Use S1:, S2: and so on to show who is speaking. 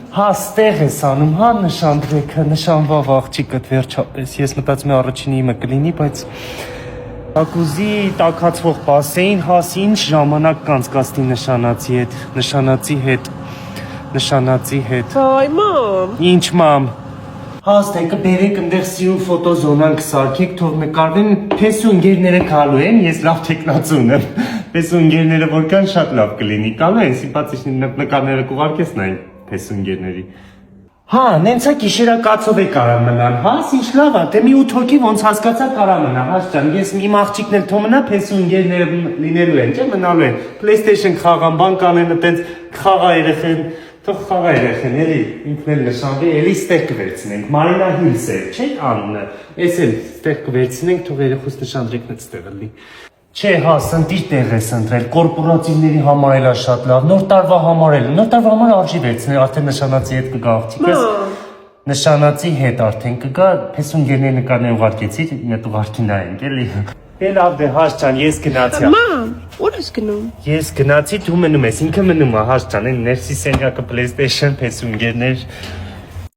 S1: Հա, ստեղ ես անում, հա, նշանդրեքը, նշանվավ աղջիկդ վերջապես։ Ես մտածում եմ առաջինը իմը կլինի, բայց ակուզի տաքացվող բասեին, հաս ինչ ժամանակ կանցկացնի նշանացի հետ։
S2: Հայ, մամ։
S1: Ինչ մամ։ Հաստ եկը բերեք ընդեղ սիրուն ֆոտոզոնան կսարքեք, թող նկարվեն, փեսու ընկերները գալու են, ես լավ տեխնացուն եմ։ Փեսու ընկերները որքան շատ լավ կլինի, գալու են, սիմպաթիչնի նկարները կուղարկես նայ փեսու ընկերների։ Հա, նենցա գիշերակացով է կարա մնան, հաս ինչ լավ է, դե մի 8 հոգի ոնց հասկացա կարա մնա, հաս ջան, ես իմ աղջիկն էլ թող մնա, փեսու ընկերները լինելու են, չէ, մնալու են, PlayStation խաղան, բան կանեն, այտենց խաղա երեխեն, թող խաղա երեխեն, էլի ինքն էլ նշանվի, էլի ստեղ կվերցնենք, Մարինա Հիլս է, չէ՞ անունը, էս էլ ստեղ կվերցնենք, թող երեխուց նշանդրեքն էլ ստեղ լի։ Չէ, հա, սնտիր տեղ ես ընտրել, կորպորատիվների համար էլ է շատ լավ, նոր տարվա համար արժի վերցնել, արդեն նշանացի հետ կգա աղջիկս, նշանացի հետ արդեն կգա, փեսունգերների նկարներ ուղարկեցի, մետ ուղարկի նայենք, էլի։ Դե լավ դե, Հաս ջան, ես գնացի։
S2: Մամ, ուր ես գնում։
S1: Ես գնացի, դու մնում ես, ինքը մնում է, Հաս ջան, այն ներսի սենյակը PlayStation, փեսունգերներ,